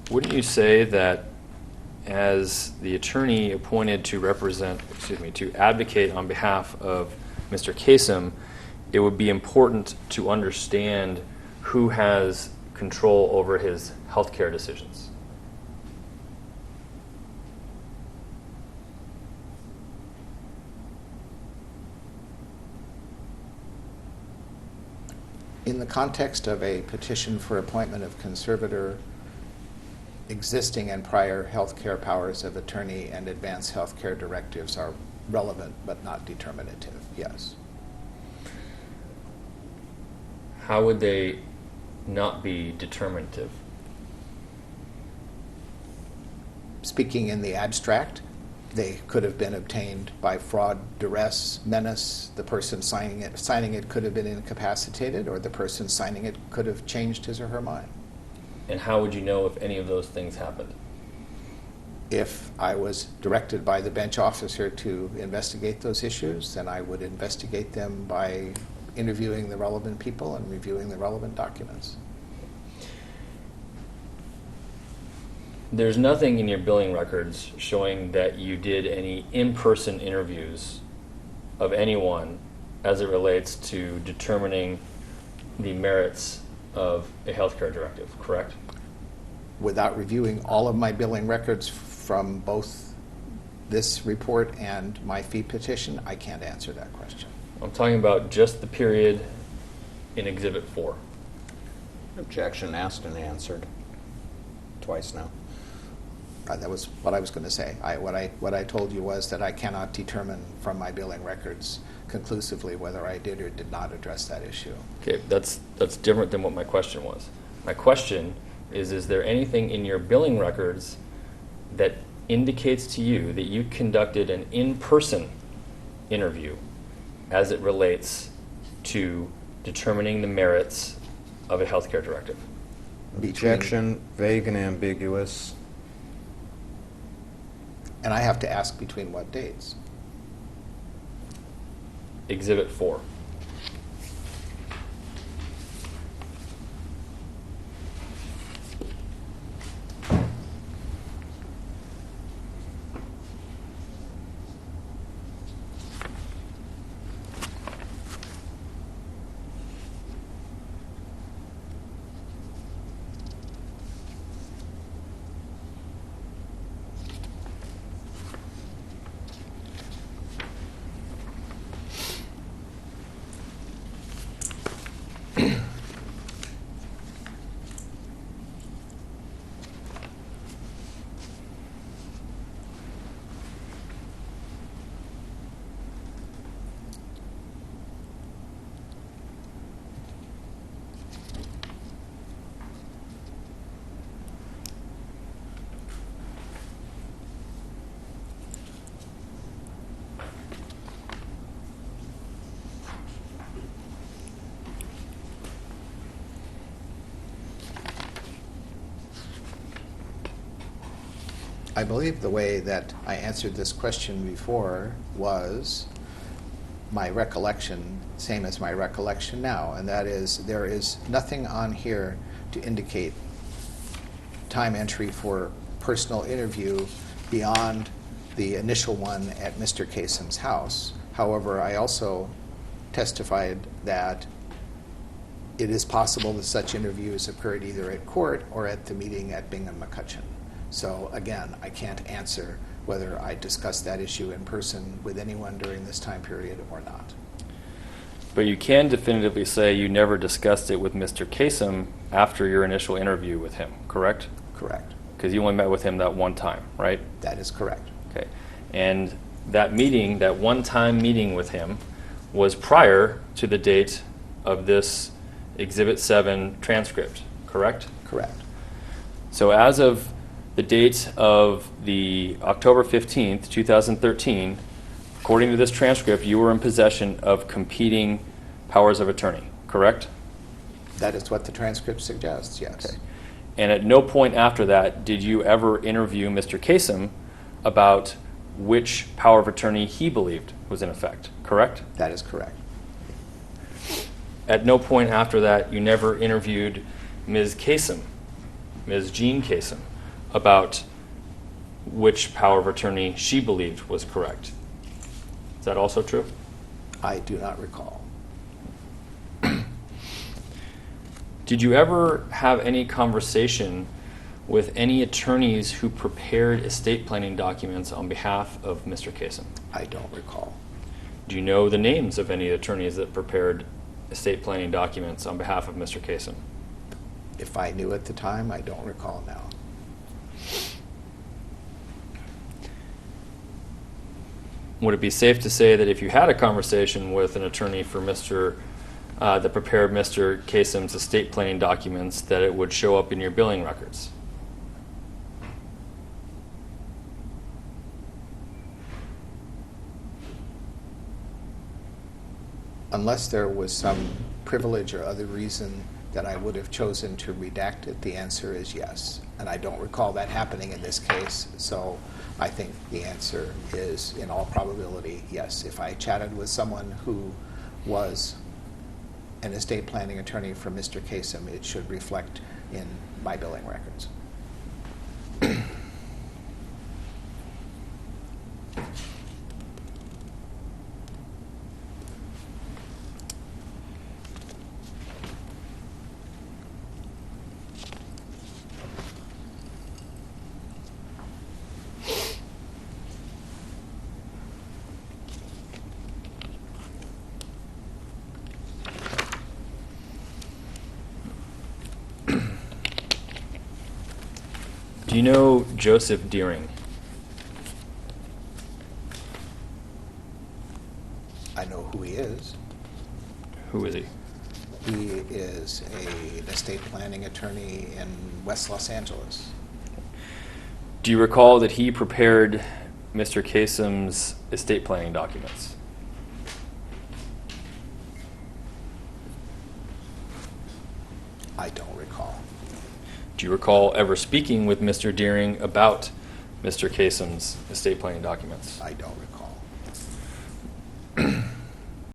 Wouldn't you say that as the attorney appointed to to advocate on behalf of Mr. Kasem, it would be important to understand who has control over his healthcare decisions? In the context of a petition for appointment of conservator, existing and prior health care powers of attorney and advanced health care directives are relevant but not determinative, yes. How would they not be determinative? Speaking in the abstract, they could have been obtained by fraud, duress, menace. The person signing it could have been incapacitated, or the person signing it could have changed his or her mind. And how would you know if any of those things happened? If I was directed by the bench officer to investigate those issues, then I would investigate them by interviewing the relevant people and reviewing the relevant documents. There's nothing in your billing records showing that you did any in-person interviews of anyone as it relates to determining the merits of a healthcare directive, correct? Without reviewing all of my billing records from both this report and my fee petition, I can't answer that question. I'm talking about just the period in Exhibit 4. Objection asked and answered twice now. That was what I was going to say. What I told you was that I cannot determine from my billing records conclusively whether I did or did not address that issue. Okay, that's different than what my question was. My question is there anything in your billing records that indicates to you that you conducted an in-person interview as it relates to determining the merits of a healthcare directive? Objection, vague and ambiguous. And I have to ask between what dates? Exhibit 4. I believe the way that I answered this question before was my recollection, same as my recollection now, and that is there is nothing on here to indicate time entry for personal interview beyond the initial one at Mr. Kasem's house. However, I also testified that it is possible that such interviews occurred either at court or at the meeting at Bingham McCutcheon. So again, I can't answer whether I discussed that issue in person with anyone during this time period or not. But you can definitively say you never discussed it with Mr. Kasem after your initial interview with him, correct? Correct. Because you only met with him that one time, right? That is correct. Okay. And that meeting, that one-time meeting with him, was prior to the date of this Exhibit 7 transcript, correct? Correct. So as of the date of the October 15th, 2013, according to this transcript, you were in possession of competing powers of attorney, correct? That is what the transcript suggests, yes. Okay. And at no point after that did you ever interview Mr. Kasem about which power of attorney he believed was in effect, correct? That is correct. At no point after that you never interviewed Ms. Kasem, Ms. Jean Kasem, about which power of attorney she believed was correct. Is that also true? I do not recall. Did you ever have any conversation with any attorneys who prepared estate planning documents on behalf of Mr. Kasem? I don't recall. Do you know the names of any attorneys that prepared estate planning documents on behalf of Mr. Kasem? If I knew at the time, I don't recall now. Would it be safe to say that if you had a conversation with an attorney for that prepared Mr. Kasem's estate planning documents, that it would show up in your billing records? Unless there was some privilege or other reason that I would have chosen to redact it, the answer is yes. And I don't recall that happening in this case, so I think the answer is, in all probability, yes. If I chatted with someone who was an estate planning attorney for Mr. Kasem, it should reflect in my billing records. Do you know Joseph Deering? I know who he is. Who is he? He is an estate planning attorney in West Los Angeles. Do you recall that he prepared Mr. Kasem's estate planning documents? I don't recall. Do you recall ever speaking with Mr. Deering about Mr. Kasem's estate planning documents? I don't recall.